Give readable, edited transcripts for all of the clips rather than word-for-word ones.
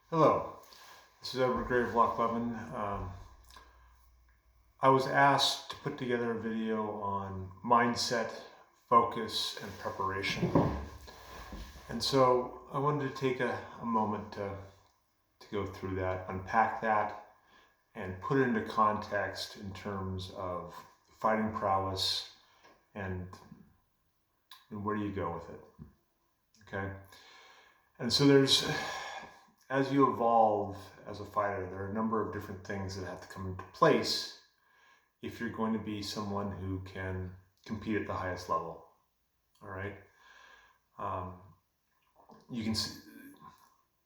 Hello, this is Edward Gray of Block 11. I was asked to put together a video on mindset, focus, and preparation. And so I wanted to take a moment to go through that, unpack that, and put it into context in terms of fighting prowess and where do you go with it, okay? And so as you evolve as a fighter, there are a number of different things that have to come into place if you're going to be someone who can compete at the highest level. All right.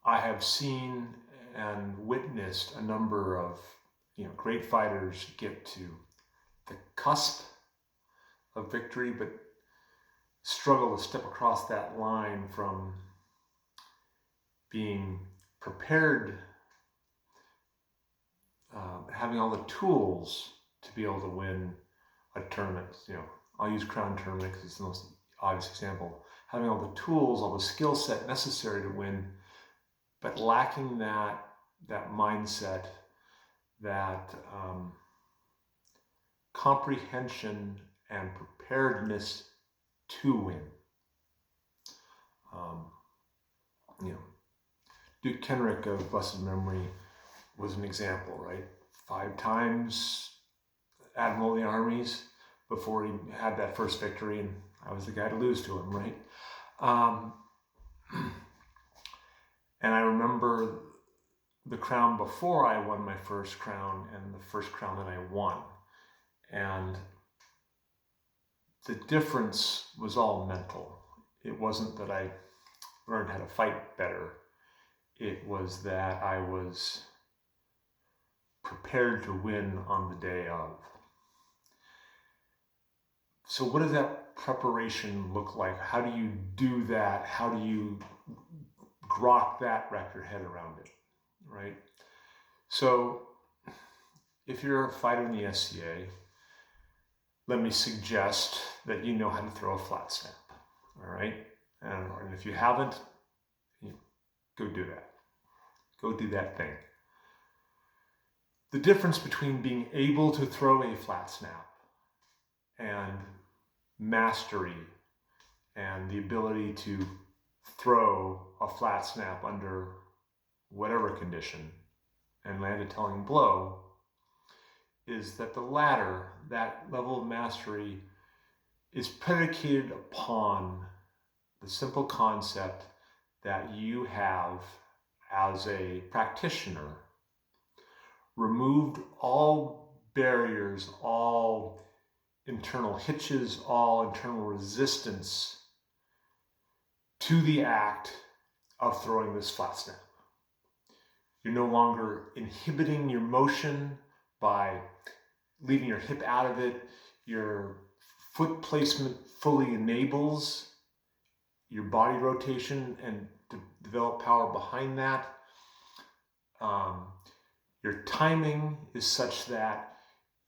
I have seen and witnessed a number of great fighters get to the cusp of victory, but struggle to step across that line from being prepared, having all the tools to be able to win a tournament. I'll use Crown Tournament because it's the most obvious example. Having all the tools, all the skill set necessary to win, but lacking that mindset, that comprehension and preparedness to win. Duke Kenrick of blessed memory was an example, right? 5 times Admiral of the Armies before he had that first victory, and I was the guy to lose to him, right? And I remember the crown before I won my first crown and the first crown that I won. And the difference was all mental. It wasn't that I learned how to fight better. It was that I was prepared to win on the day of. So what does that preparation look like? How do you do that? How do you grok that, wrap your head around it, right? So if you're a fighter in the SCA, let me suggest that you know how to throw a flat snap, all right? And if you haven't, go do that. Go do that thing. The difference between being able to throw a flat snap and mastery and the ability to throw a flat snap under whatever condition and land a telling blow is that the latter, that level of mastery, is predicated upon the simple concept that you have, as a practitioner, removed all barriers, all internal hitches, all internal resistance to the act of throwing this flat snap. You're no longer inhibiting your motion by leaving your hip out of it. Your foot placement fully enables your body rotation and to develop power behind that. Your timing is such that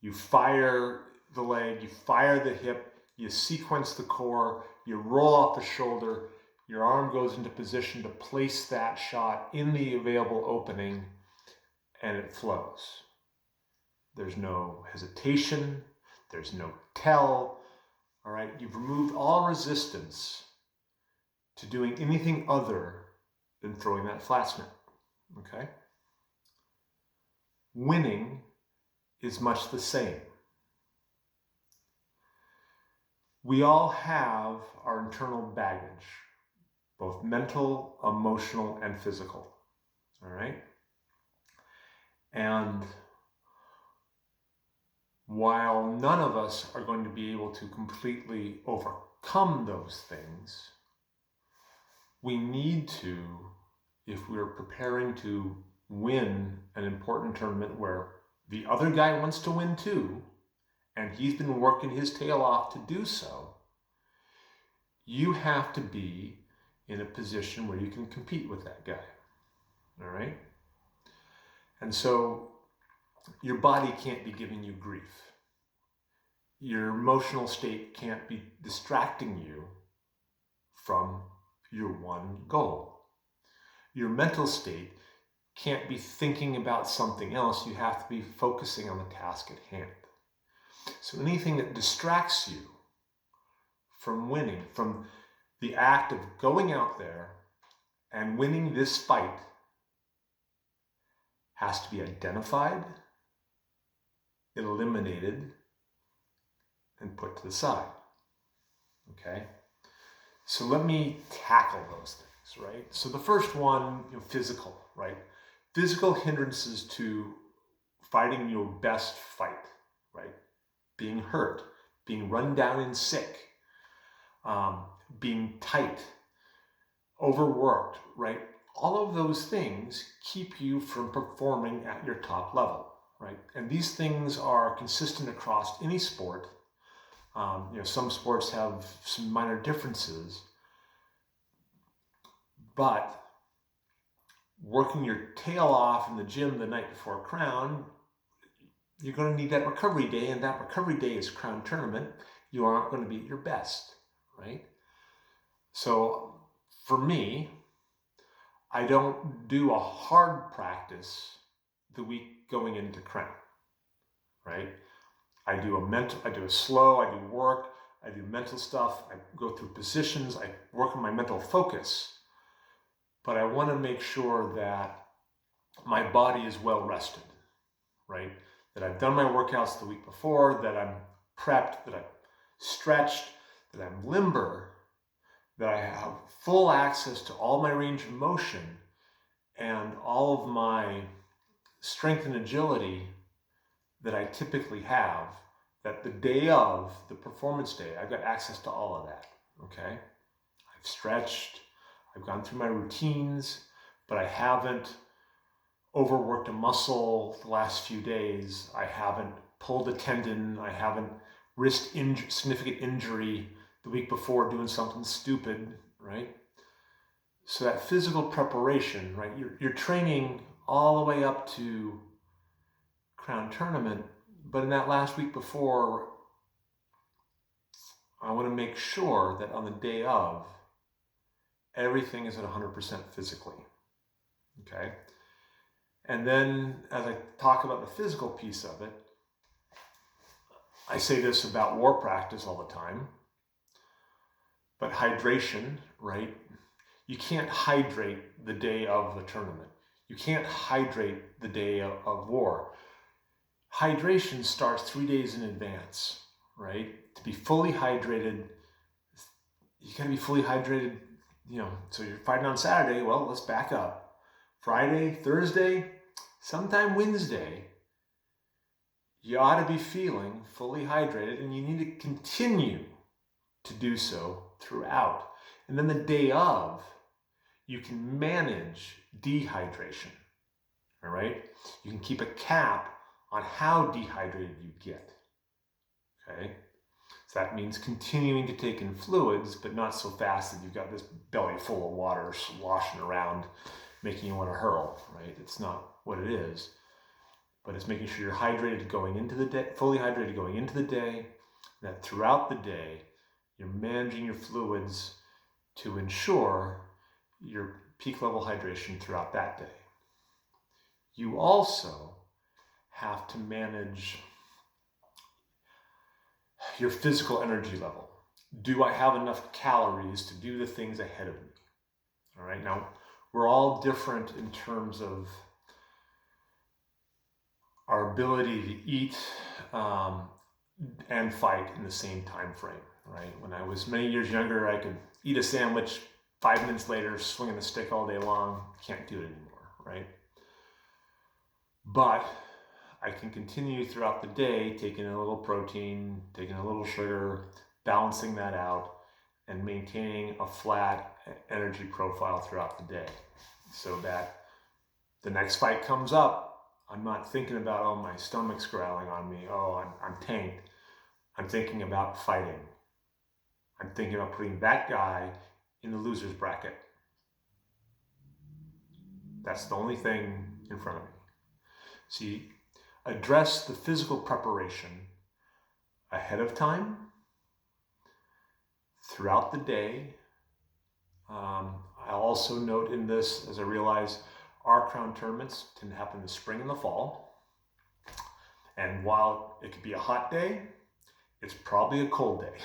you fire the leg, you fire the hip, you sequence the core, you roll off the shoulder, your arm goes into position to place that shot in the available opening, and it flows. There's no hesitation, there's no tell, all right? You've removed all resistance to doing anything other than throwing that flat snap, okay? Winning is much the same. We all have our internal baggage, both mental, emotional, and physical, all right? And while none of us are going to be able to completely overcome those things, we need to, if we're preparing to win an important tournament where the other guy wants to win too, and he's been working his tail off to do so, you have to be in a position where you can compete with that guy, all right? And so your body can't be giving you grief. Your emotional state can't be distracting you from your one goal. Your mental state can't be thinking about something else. You have to be focusing on the task at hand. So anything that distracts you from winning, from the act of going out there and winning this fight, has to be identified, eliminated, and put to the side. Okay? So let me tackle those things, right? So the first one, physical, right? Physical hindrances to fighting your best fight, right? Being hurt, being run down and sick, being tight, overworked, right? All of those things keep you from performing at your top level, right? And these things are consistent across any sport. Some sports have some minor differences, but working your tail off in the gym the night before Crown, you're going to need that recovery day, and that recovery day is Crown tournament. You aren't going to be at your best, right? So for me, I don't do a hard practice the week going into Crown, right? I do a slow, I do work, I do mental stuff, I go through positions, I work on my mental focus, but I want to make sure that my body is well rested, right? That I've done my workouts the week before, that I'm prepped, that I'm stretched, that I'm limber, that I have full access to all my range of motion and all of my strength and agility that I typically have, that the day of the performance day, I've got access to all of that, okay? I've stretched, I've gone through my routines, but I haven't overworked a muscle the last few days. I haven't pulled a tendon. I haven't risked significant injury the week before doing something stupid, right? So that physical preparation, right? You're training all the way up to Crown tournament, but in that last week before, I want to make sure that on the day of, everything is at 100% physically, okay? And then as I talk about the physical piece of it, I say this about war practice all the time, but hydration, right? You can't hydrate the day of the tournament. You can't hydrate the day of war. Hydration starts 3 days in advance, right? To be fully hydrated, you gotta be fully hydrated, so you're fighting on Saturday, well, let's back up. Friday, Thursday, sometime Wednesday, you ought to be feeling fully hydrated, and you need to continue to do so throughout. And then the day of, you can manage dehydration, all right? You can keep a cap on how dehydrated you get, okay? So that means continuing to take in fluids, but not so fast that you've got this belly full of water sloshing around, making you want to hurl, right? It's not what it is, but it's making sure you're hydrated going into the day, fully hydrated going into the day, that throughout the day, you're managing your fluids to ensure your peak level hydration throughout that day. You also have to manage your physical energy level. Do I have enough calories to do the things ahead of me? All right, now we're all different in terms of our ability to eat and fight in the same time frame, right? When I was many years younger, I could eat a sandwich, 5 minutes later, swinging the stick all day long. Can't do it anymore, right? But I can continue throughout the day, taking a little protein, taking a little sugar, balancing that out, and maintaining a flat energy profile throughout the day, so that the next fight comes up, I'm not thinking about, oh, my stomach's growling on me, oh, I'm tanked. I'm thinking about fighting. I'm thinking about putting that guy in the loser's bracket. That's the only thing in front of me. See, address the physical preparation ahead of time, throughout the day. I'll also note in this, as I realize, Our crown tournaments tend to happen in the spring and the fall. And while it could be a hot day, it's probably a cold day.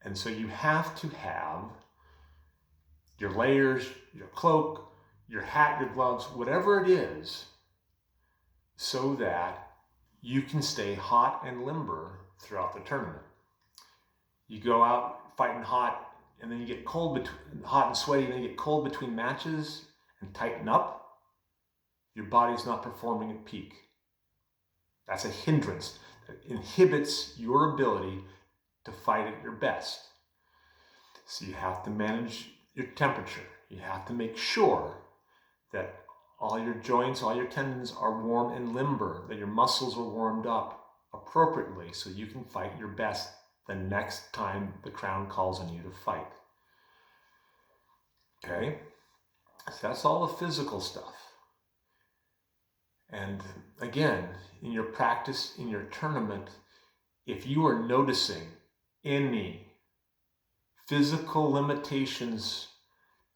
And so you have to have your layers, your cloak, your hat, your gloves, whatever it is, so that you can stay hot and limber throughout the tournament. You go out fighting hot, and then you get hot and sweaty, and then you get cold between matches and tighten up. Your body's not performing at peak. That's a hindrance that inhibits your ability to fight at your best. So you have to manage your temperature. You have to make sure that all your joints, all your tendons are warm and limber, that your muscles are warmed up appropriately so you can fight your best the next time the crown calls on you to fight. Okay? So that's all the physical stuff. And again, in your practice, in your tournament, if you are noticing any physical limitations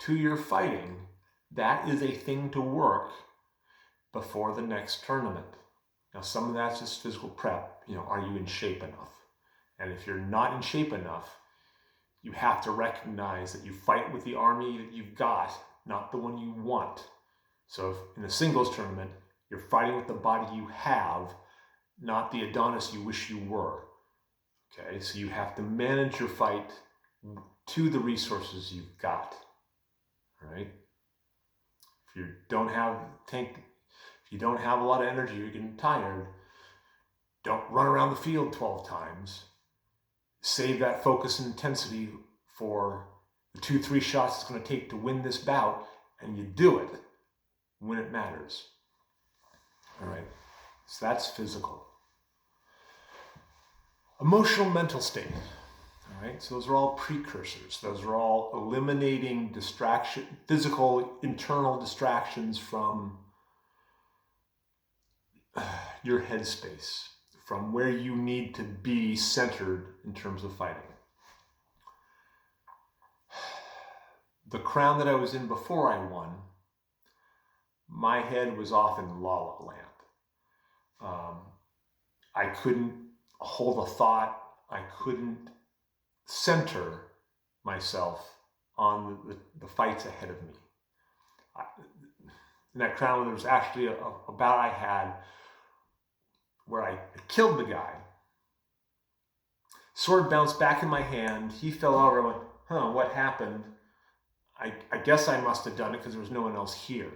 to your fighting, that is a thing to work before the next tournament. Now, some of that's just physical prep. Are you in shape enough? And if you're not in shape enough, you have to recognize that you fight with the army that you've got, not the one you want. So if in a singles tournament, you're fighting with the body you have, not the Adonis you wish you were. Okay, so you have to manage your fight to the resources you've got. All right? If you don't have a lot of energy, you're getting tired, don't run around the field 12 times. Save that focus and intensity for the 2-3 shots it's going to take to win this bout, and you do it when it matters. All right, so that's physical. Emotional mental state. All right, so those are all precursors. Those are all eliminating physical internal distractions from your headspace, from where you need to be centered in terms of fighting. The crown that I was in before I won, my head was off in La La Land. I couldn't hold a thought. I couldn't center myself on the fights ahead of me. In that crown, there was actually a bout I had where I killed the guy. Sword bounced back in my hand. He fell over. I went, what happened? I guess I must have done it because there was no one else here.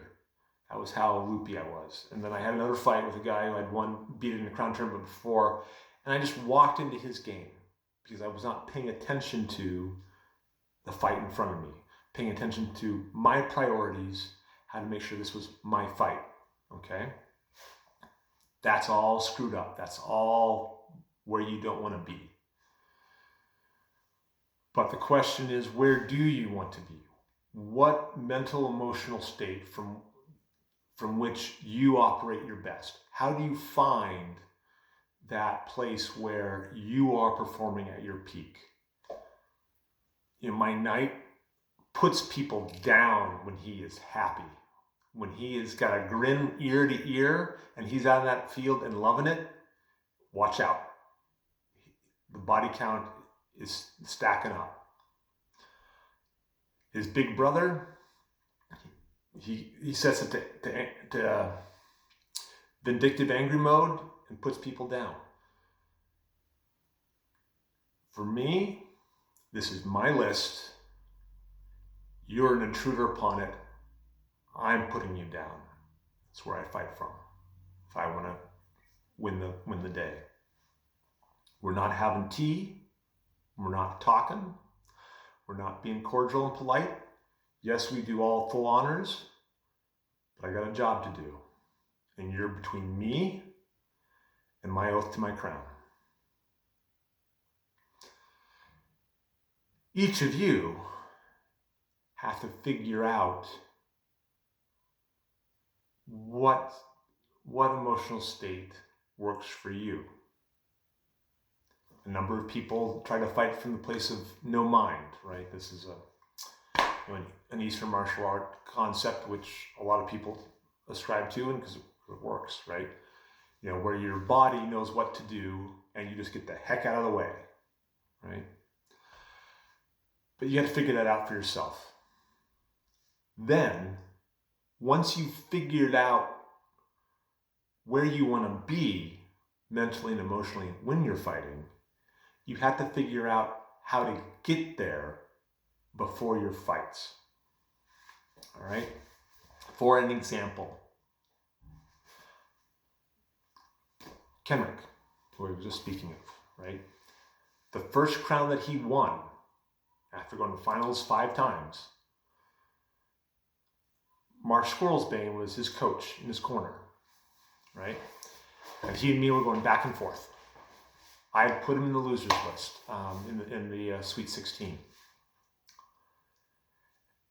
That was how loopy I was. And then I had another fight with a guy who had beaten in a crown tournament before, and I just walked into his game because I was not paying attention to the fight in front of me, paying attention to my priorities, how to make sure this was my fight, okay? That's all screwed up. That's all where you don't want to be. But the question is, where do you want to be? What mental, emotional state from which you operate your best? How do you find that place where you are performing at your peak? My knight puts people down when he is happy. When he has got a grin ear to ear and he's out in that field and loving it, watch out. The body count is stacking up. His big brother, he sets it to vindictive angry mode and puts people down. For me, this is my list. You're an intruder upon it. I'm putting you down. That's where I fight from if I want to win the day. We're not having tea. We're not talking. We're not being cordial and polite. Yes, we do all full honors, but I got a job to do. And you're between me and my oath to my crown. Each of you have to figure out what emotional state works for you. A number of people try to fight from the place of no mind, right? This is an Eastern martial art concept, which a lot of people ascribe to, and because it works, right? Where your body knows what to do and you just get the heck out of the way, right? But you have to figure that out for yourself. Then, once you've figured out where you want to be mentally and emotionally when you're fighting, you have to figure out how to get there before your fights. All right? For an example, Kenrick, who we were just speaking of, right? The first crown that he won after going to finals 5 times, Mark Squirrelsbane was his coach in his corner, right? And he and me were going back and forth. I had put him in the losers list in the Sweet 16.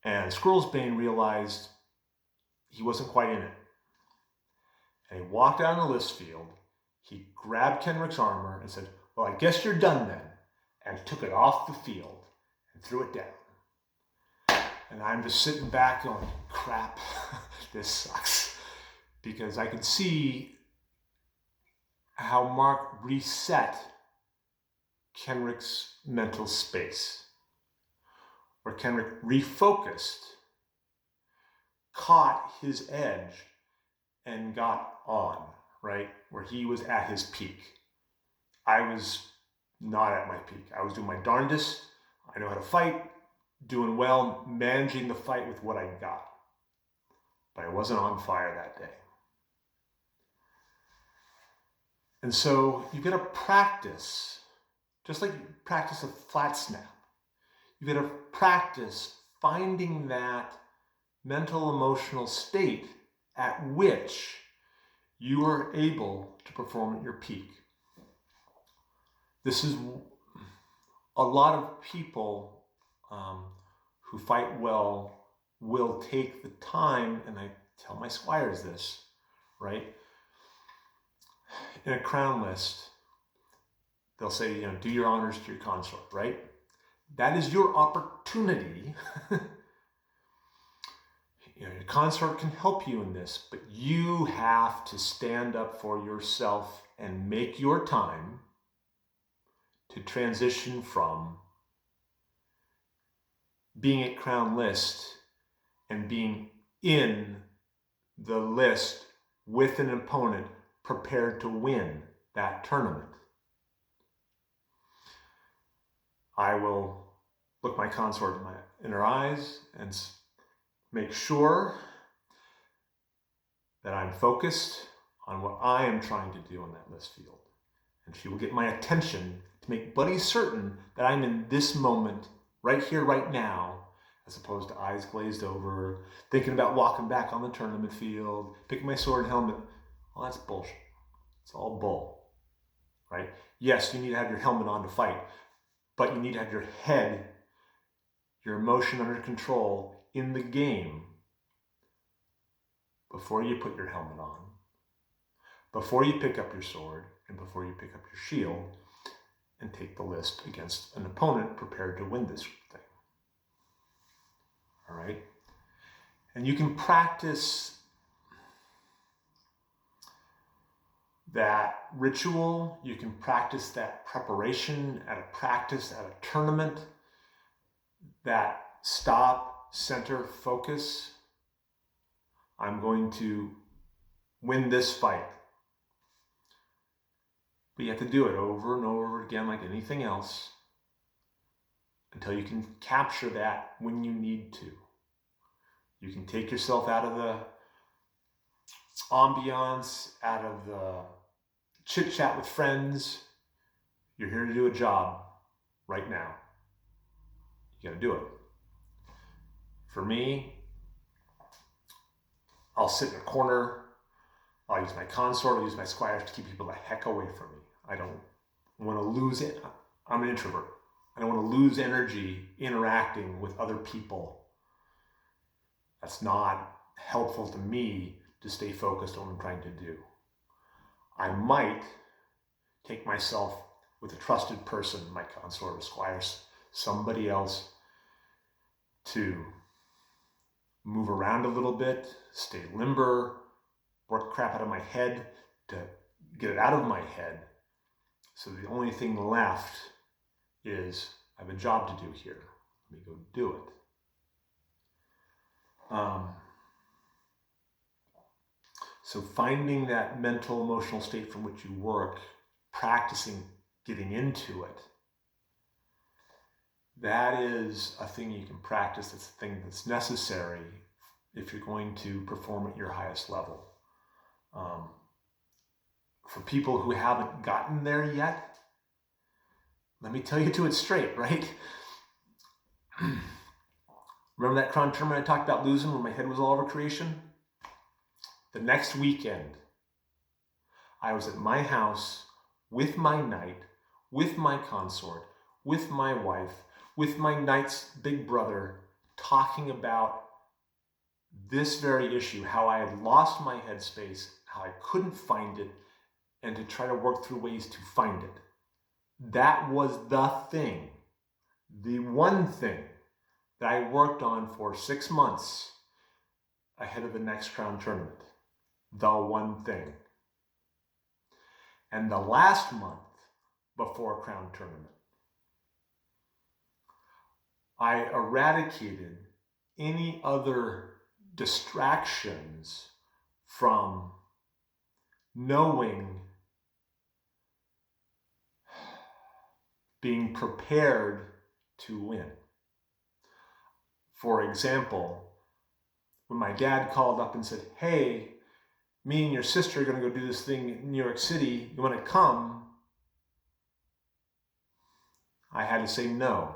And Squirrelsbane realized he wasn't quite in it. And he walked out on the list field. He grabbed Kenrick's armor and said, "Well, I guess you're done then," and took it off the field and threw it down. And I'm just sitting back going, crap, this sucks. Because I could see how Mark reset Kenrick's mental space, where Kenrick refocused, caught his edge, and got on, right? Where he was at his peak. I was not at my peak. I was doing my darndest. I know how to fight, doing well, managing the fight with what I got. But I wasn't on fire that day. And so you got to practice, just like you practice a flat snap. You got to practice finding that mental, emotional state at which you are able to perform at your peak. This is a lot of people who fight well will take the time, and I tell my squires this, right? In a crown list, they'll say, do your honors to your consort, right? That is your opportunity. Your consort can help you in this, but you have to stand up for yourself and make your time to transition from being at crown list and being in the list with an opponent prepared to win that tournament. I will look my consort in her eyes and make sure that I'm focused on what I am trying to do on that list field. And she will get my attention to make bloody certain that I'm in this moment, right here, right now, as opposed to eyes glazed over, thinking about walking back on the tournament field, picking my sword and helmet. Well, that's bullshit. It's all bull, right? Yes, you need to have your helmet on to fight, but you need to have your head, your emotion under control in the game before you put your helmet on, before you pick up your sword, and before you pick up your shield and take the list against an opponent prepared to win this thing. All right? And you can practice that ritual, you can practice that preparation at a practice, at a tournament, that stop, center, focus. I'm going to win this fight. But you have to do it over and over again like anything else until you can capture that when you need to. You can take yourself out of the ambiance, out of the chit chat with friends. You're here to do a job right now. You got to do it. For me, I'll sit in a corner. I'll use my consort, I'll use my squires to keep people the heck away from me. I don't want to lose it. I'm an introvert. I don't want to lose energy interacting with other people. That's not helpful to me to stay focused on what I'm trying to do. I might take myself with a trusted person, my consort or squires, somebody else, to move around a little bit, stay limber, work crap out of my head to get it out of my head. So the only thing left is I have a job to do here. Let me go do it. So finding that mental, emotional state from which you work, practicing getting into it, that is a thing you can practice. It's a thing that's necessary if you're going to perform at your highest level. For people who haven't gotten there yet, let me tell you to it straight, right? Remember that crown tournament I talked about losing where my head was all over creation? The next weekend, I was at my house with my knight, with my consort, with my wife, with my knight's big brother, talking about this very issue, how I had lost my headspace, how I couldn't find it, and to try to work through ways to find it. That was the thing, the one thing that I worked on for 6 months ahead of the next crown tournament. The one thing. And the last month before crown tournament, I eradicated any other distractions from knowing, being prepared to win. For example, when my dad called up and said, hey, me and your sister are going to go do this thing in New York City, you want to come? I had to say no.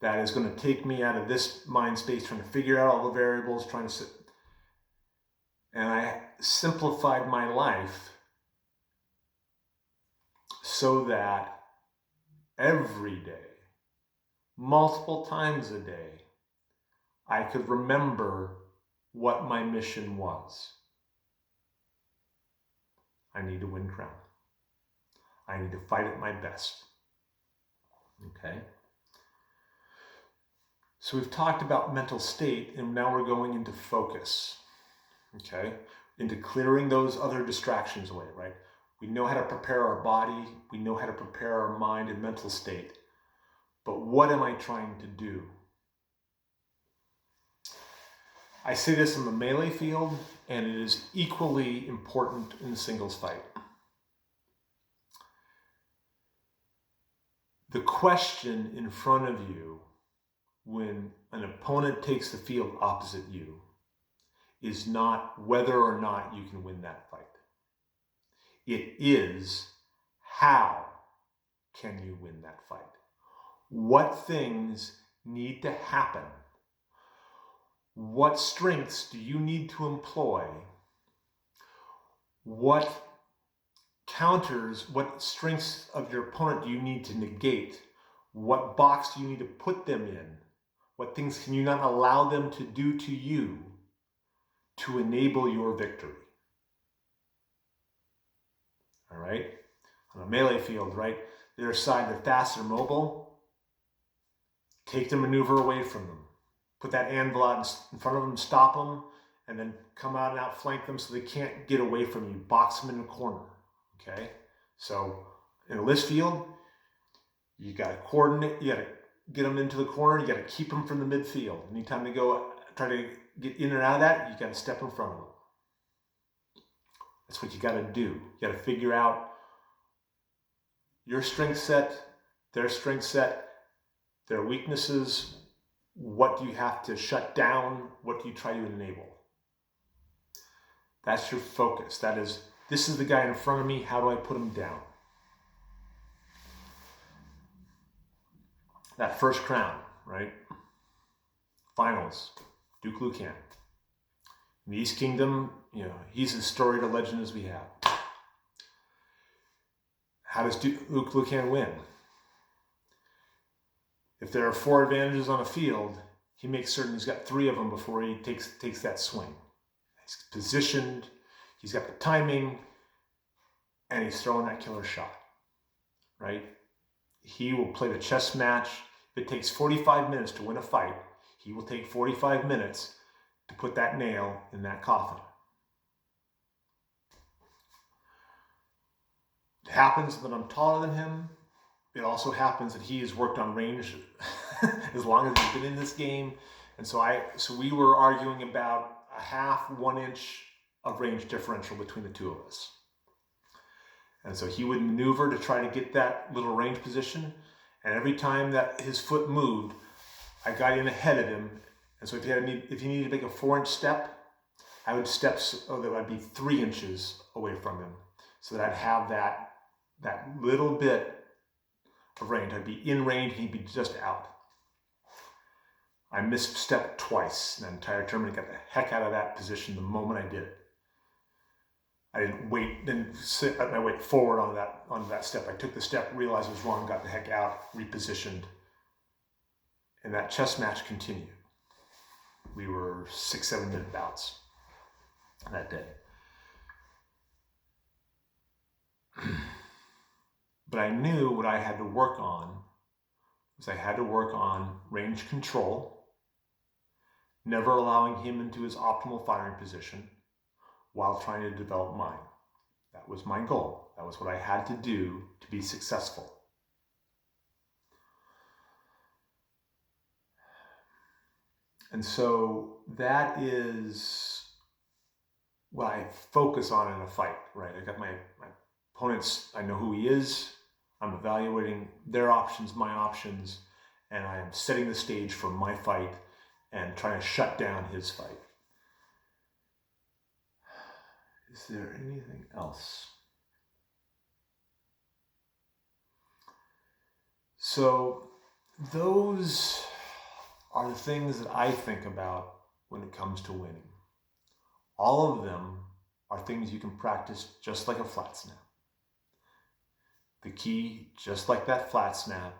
That is going to take me out of this mind space, trying to figure out all the variables, trying to sit. And I simplified my life so that every day, multiple times a day, I could remember what my mission was. I need to win crown. I need to fight at my best. Okay? So we've talked about mental state, and now we're going into focus. Okay? Into clearing those other distractions away, right? We know how to prepare our body. We know how to prepare our mind and mental state. But what am I trying to do? I say this in the melee field, and it is equally important in the singles fight. The question in front of you when an opponent takes the field opposite you is not whether or not you can win that fight. It is how can you win that fight? What things need to happen? What strengths do you need to employ? What counters, what strengths of your opponent do you need to negate? What box do you need to put them in? What things can you not allow them to do to you to enable your victory? All right? On a melee field, right? Their side, they're fast, they're mobile. Take the maneuver away from them. Put that anvil out in front of them, stop them, and then come out and outflank them so they can't get away from you. Box them in a corner, okay? So in a list field, you got to coordinate, you got to get them into the corner, you got to keep them from the midfield. Anytime they go try to get in and out of that, you got to step in front of them. That's what you got to do. You got to figure out your strength set, their strength set, their weaknesses. What do you have to shut down? What do you try to enable? That's your focus. That is, this is the guy in front of me. How do I put him down? That first crown, right? Finals, Duke Lucan. In the East Kingdom, he's as storied a legend as we have. How does Duke Lucan win? If there are 4 advantages on a field, he makes certain he's got 3 of them before he takes that swing. He's positioned, he's got the timing, and he's throwing that killer shot, right? He will play the chess match. If it takes 45 minutes to win a fight, he will take 45 minutes to put that nail in that coffin. It happens that I'm taller than him. It also happens that he has worked on range as long as he's been in this game. And so we were arguing about a half, 1 inch of range differential between the two of us. And so he would maneuver to try to get that little range position. And every time that his foot moved, I got in ahead of him. And so if he needed to make a 4-inch step, I would step so that I'd be 3 inches away from him, so that I'd have that little bit of range. I'd be in range, he'd be just out. I missed step twice in the entire tournament. Got the heck out of that position the moment I did it. I didn't wait, then sit my weight forward onto that step. I took the step, realized it was wrong, got the heck out, repositioned, and that chess match continued. We were 6-7 minute bouts that day. But I knew what I had to work on was I had to work on range control, never allowing him into his optimal firing position while trying to develop mine. That was my goal. That was what I had to do to be successful. And so that is what I focus on in a fight, right? I got my opponents, I know who he is. I'm evaluating their options, my options, and I am setting the stage for my fight and trying to shut down his fight. Is there anything else? So those are the things that I think about when it comes to winning. All of them are things you can practice just like a flat snap. The key, just like that flat snap,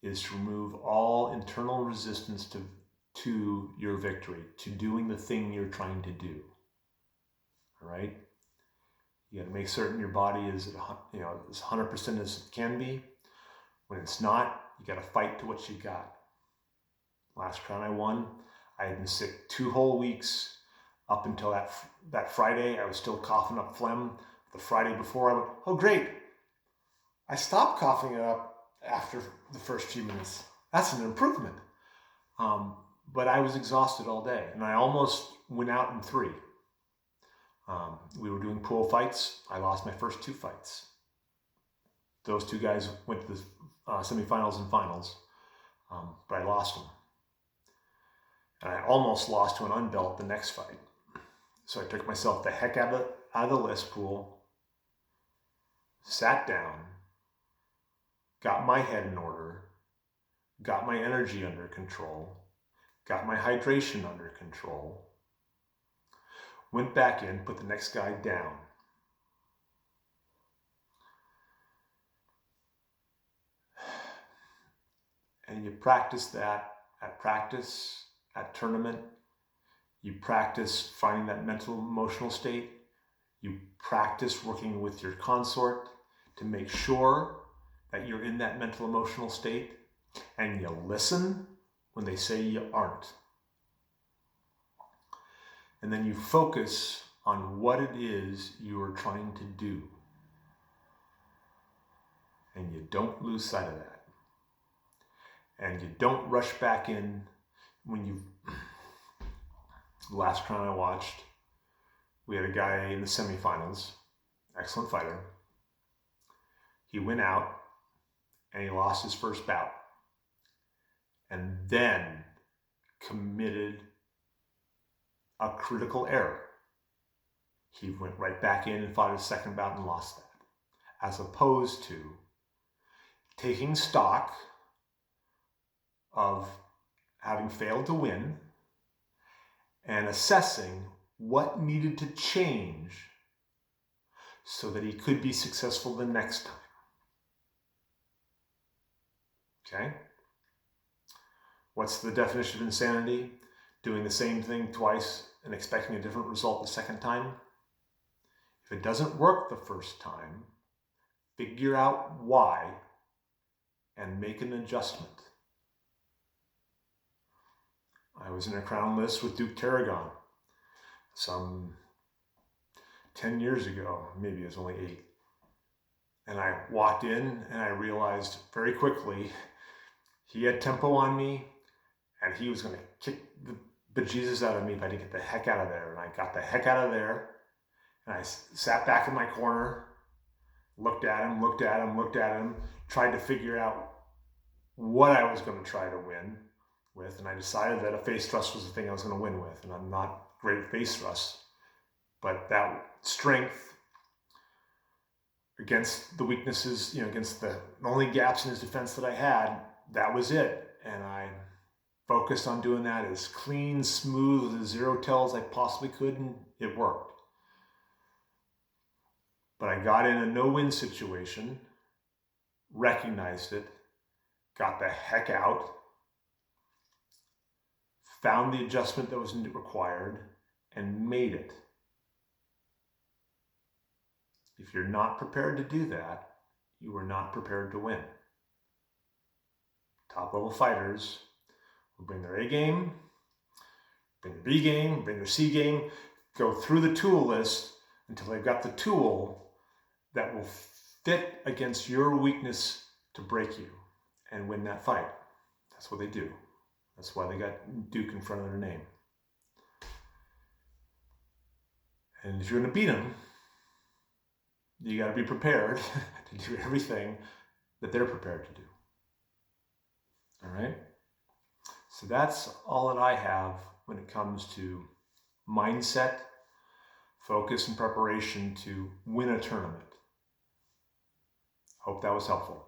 is to remove all internal resistance to your victory, to doing the thing you're trying to do. All right? You got to make certain your body is as 100% as it can be. When it's not, you got to fight to what you got. Last crown I won, I had been sick 2 whole weeks. Up until that Friday, I was still coughing up phlegm. The Friday before, I went, oh great, I stopped coughing it up after the first few minutes. That's an improvement. But I was exhausted all day, and I almost went out in 3. We were doing pool fights. I lost my first 2 fights. Those 2 guys went to the semifinals and finals, but I lost them. And I almost lost to an unbelt the next fight. So I took myself the heck out of the list pool, sat down, got my head in order, got my energy under control, got my hydration under control, went back in, put the next guy down. And you practice that at practice, at tournament. You practice finding that mental emotional state. You practice working with your consort to make sure that you're in that mental emotional state, and you listen when they say you aren't. And then you focus on what it is you are trying to do. And you don't lose sight of that. And you don't rush back in when you... Last round I watched, we had a guy in the semifinals, excellent fighter. He went out and he lost his first bout, and then committed a critical error. He went right back in and fought his second bout and lost that, as opposed to taking stock of having failed to win and assessing what needed to change so that he could be successful the next time. Okay? What's the definition of insanity? Doing the same thing twice and expecting a different result the second time? If it doesn't work the first time, figure out why and make an adjustment. I was in a crown list with Duke Tarragon some 10 years ago, maybe it was only 8. And I walked in and I realized very quickly he had tempo on me and he was going to kick the bejesus out of me if I didn't get the heck out of there. And I got the heck out of there and I sat back in my corner, looked at him, tried to figure out what I was going to try to win with. And I decided that a face thrust was the thing I was going to win with. And I'm not great at face thrusts, but that strength against the weaknesses, against the only gaps in his defense that I had, that was it. And I focused on doing that as clean, smooth, as zero tell as I possibly could, and it worked. But I got in a no-win situation, recognized it, got the heck out, found the adjustment that was required, and made it. If you're not prepared to do that, you are not prepared to win. Top-level fighters will bring their A game, bring their B game, bring their C game, go through the tool list until they've got the tool that will fit against your weakness to break you and win that fight. That's what they do. That's why they got Duke in front of their name. And if you're going to beat them, you got to be prepared to do everything that they're prepared to do. All right? So that's all that I have when it comes to mindset, focus, and preparation to win a tournament. Hope that was helpful.